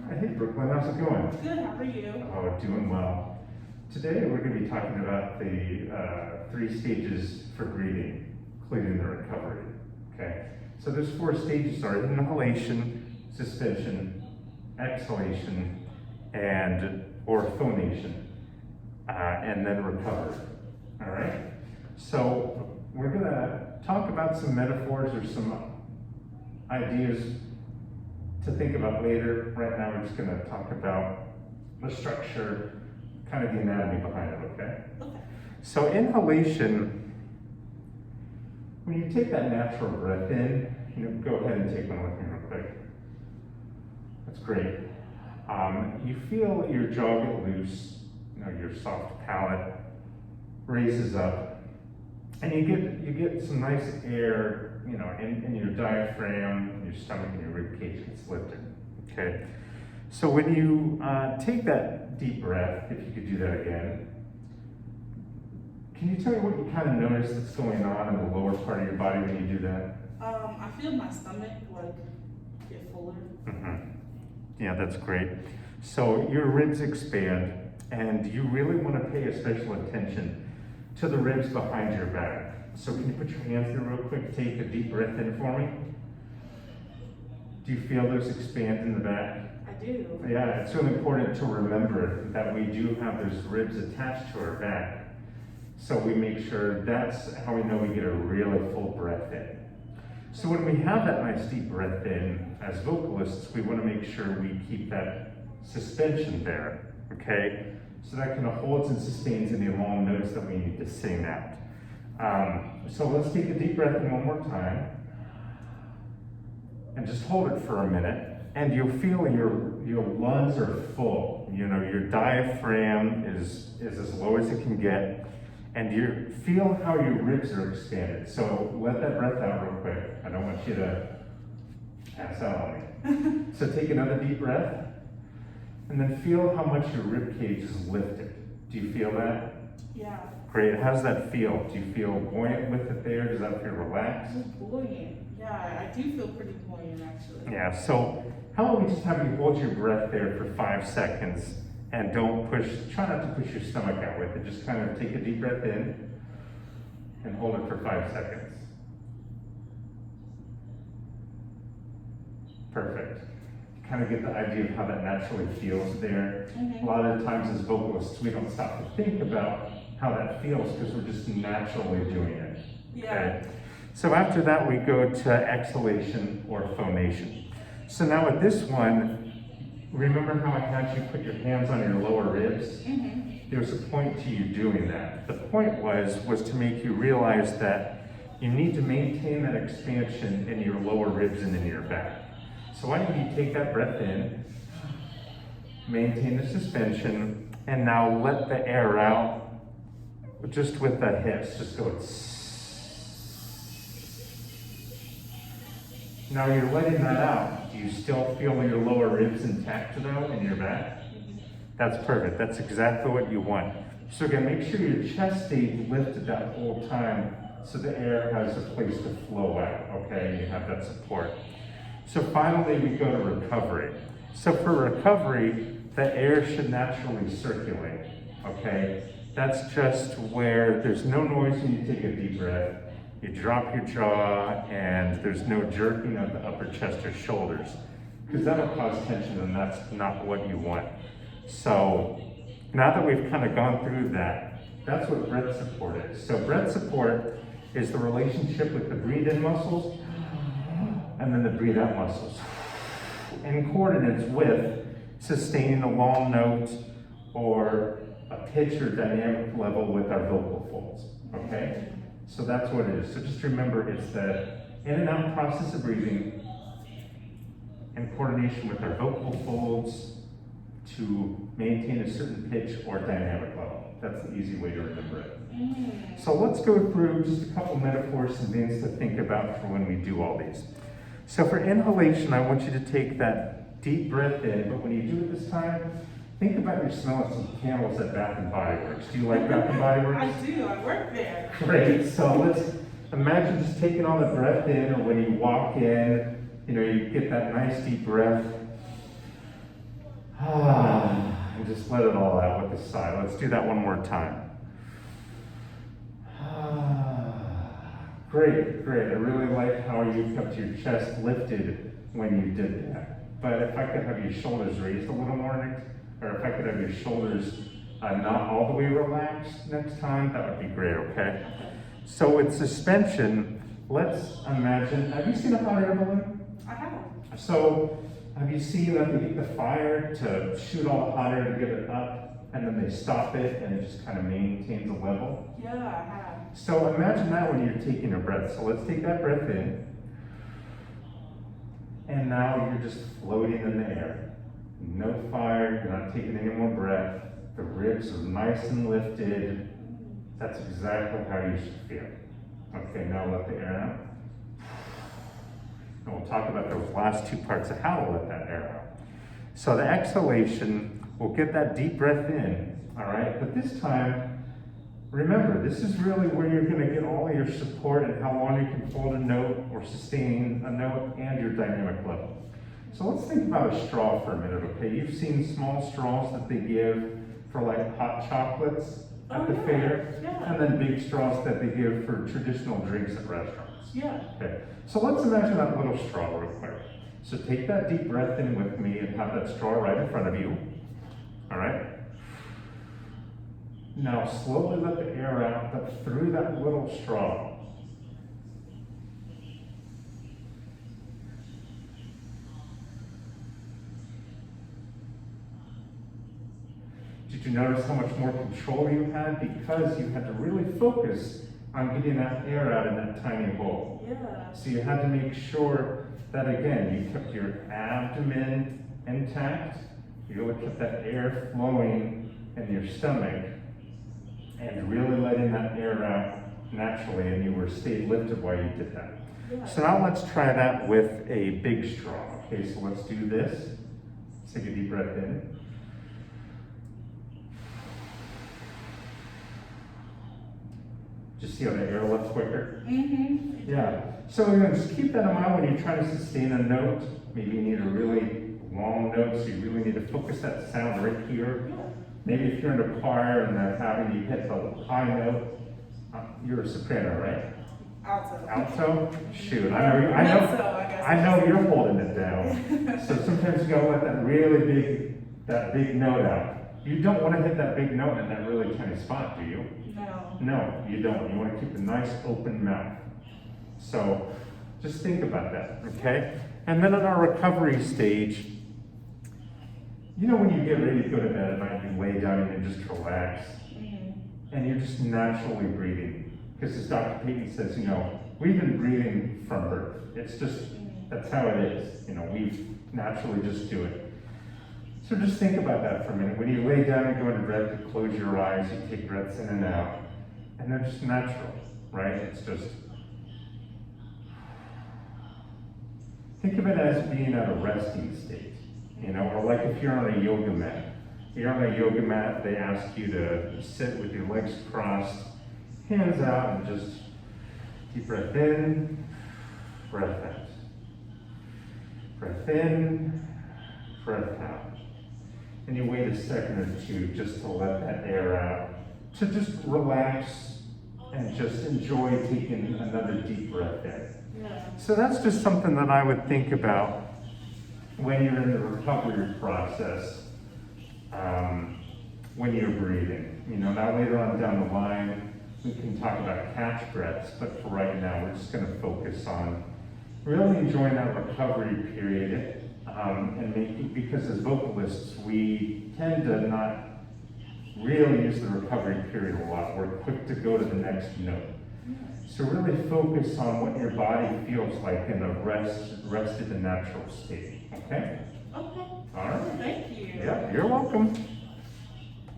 Hey Brooklyn, how's it going? Good, how are you? Oh, doing well. Today we're going to be talking about the 3 stages for breathing, including the recovery. Okay, so there's 4 stages: are inhalation, suspension, exhalation, and or phonation, and then recovery. All right. So we're going to talk about some metaphors or some ideas to think about later. Right now we're just going to talk about the structure, kind of the anatomy behind it, okay? Okay. So inhalation, when you take that natural breath in, go ahead and take one with me real quick. That's great. You feel your jaw get loose, your soft palate raises up, and you get some nice air, in your diaphragm, your stomach, and your rib cage gets lifted. Okay. So when you take that deep breath, if you could do that again, can you tell me what you kind of notice that's going on in the lower part of your body when you do that? I feel my stomach get fuller. Mm-hmm. Yeah, that's great. So your ribs expand, and you really want to pay a special attention to the ribs behind your back. So can you put your hands there real quick? Take a deep breath in for me. Do you feel those expand in the back? I do. Yeah, it's really important to remember that we do have those ribs attached to our back. So we make sure that's how we know we get a really full breath in. So when we have that nice deep breath in, as vocalists, we want to make sure we keep that suspension there, okay? So that kind of holds and sustains any long notes that we need to sing out. So let's take a deep breath in one more time. And just hold it for a minute. And you'll feel your lungs are full. Your diaphragm is as low as it can get. And you feel how your ribs are expanded. So let that breath out real quick. I don't want you to pass out on me. So take another deep breath. And then feel how much your rib cage is lifted. Do you feel that? Yeah. Great. How does that feel? Do you feel buoyant with it there? Does that feel relaxed? It's buoyant. Yeah, I do feel pretty buoyant actually. Yeah, so how about we just have you hold your breath there for 5 seconds and try not to push your stomach out with it. Just kind of take a deep breath in and hold it for 5 seconds. Perfect. Kind of get the idea of how that naturally feels there. Mm-hmm. A lot of the times as vocalists, we don't stop to think about how that feels because we're just naturally doing it. Yeah. Okay? So after that, we go to exhalation or phonation. So now with this one, remember how I had you put your hands on your lower ribs? Mm-hmm. There's a point to you doing that. The point was to make you realize that you need to maintain that expansion in your lower ribs and in your back. So why don't you take that breath in, maintain the suspension, and now let the air out just with the hips. Just go. Now you're letting that out. Do you still feel your lower ribs intact though in your back? That's perfect. That's exactly what you want. So again, make sure your chest stays lifted that whole time so the air has a place to flow out, okay? You have that support. So finally, we go to recovery. So for recovery, the air should naturally circulate, okay? That's just where there's no noise when you take a deep breath. You drop your jaw, and there's no jerking of the upper chest or shoulders, because that'll cause tension, and that's not what you want. So now that we've kind of gone through that, that's what breath support is. So breath support is the relationship with the breathe-in muscles and then the breathe-out muscles, in coordinates with sustaining a long note or a pitch or dynamic level with our vocal folds, okay? So that's what it is. So just remember, it's the in and out process of breathing in coordination with our vocal folds to maintain a certain pitch or dynamic level. That's the easy way to remember it. Mm-hmm. So let's go through just a couple metaphors and things to think about for when we do all these. So for inhalation, I want you to take that deep breath in, but when you do it this time, think about your smell of some candles at Bath and Body Works. Do you like Bath and Body Works? I do. I work there. Great. So let's imagine just taking all the breath in, or when you walk in, you get that nice deep breath. And just let it all out with a sigh. Let's do that one more time. Great, great. I really like how you kept your chest lifted when you did that. But if I could have your shoulders raised a little more next, or if I could have your shoulders not all the way relaxed next time, that would be great, okay? So with suspension, let's imagine, have you seen a hot air balloon? I have. So have you seen that they get the fire to shoot all the hot air to get it up, and then they stop it and it just kind of maintains a level? Yeah, I have. So imagine that when you're taking a breath. So let's take that breath in. And now you're just floating in the air. No fire, you're not taking any more breath. The ribs are nice and lifted. That's exactly how you should feel. Okay, now let the air out. And we'll talk about those last two parts of how to let that air out. So the exhalation, we'll get that deep breath in, all right? But this time, remember, this is really where you're gonna get all of your support and how long you can hold a note or sustain a note and your dynamic level. So let's think about a straw for a minute, okay? You've seen small straws that they give for like hot chocolates at the fair, and then big straws that they give for traditional drinks at restaurants. Yeah. Okay, so let's imagine that little straw real quick. So take that deep breath in with me and have that straw right in front of you, all right? Now slowly let the air out, but through that little straw. Did you notice how much more control you had? Because you had to really focus on getting that air out in that tiny bowl. Yeah. So you had to make sure that, again, you kept your abdomen intact, you really kept that air flowing in your stomach, and really letting that air out naturally, and you were stayed lifted while you did that. Yeah. So now let's try that with a big straw. Okay, so let's do this. Let's take a deep breath in. Just see how the air lifts quicker? Mm-hmm. Yeah. So again, just keep that in mind when you're trying to sustain a note. Maybe you need a really long note, so you really need to focus that sound right here. Yeah. Maybe if you're in a choir and they're having you hit the high note, you're a soprano, right? Alto. Alto? Shoot, I know you're holding it down. So sometimes you gotta let that big note out. You don't want to hit that big note in that really tiny spot, do you? No. No, you don't. You want to keep a nice open mouth. So just think about that, okay? And then in our recovery stage, you know when you get ready to go to bed at night, you lay down and you just relax, and you're just naturally breathing. Because as Dr. Payton says, we've been breathing from birth. It's just, that's how it is. We naturally just do it. So just think about that for a minute. When you lay down and go into bed, you close your eyes, you take breaths in and out, and they're just natural, right? It's just, think of it as being at a resting state, or like if you're on a yoga mat. You're on a yoga mat, they ask you to sit with your legs crossed, hands out, and just deep breath in, breath out. Breath in, breath out. And you wait a second or two just to let that air out, to just relax and just enjoy taking another deep breath in. Yeah. So that's just something that I would think about when you're in the recovery process, when you're breathing. Now later on down the line, we can talk about catch breaths, but for right now, we're just gonna focus on really enjoying that recovery period. Because as vocalists, we tend to not really use the recovery period a lot. We're quick to go to the next note. So really focus on what your body feels like in a rested and natural state, okay? Okay. All right. Thank you. Yeah, you're welcome.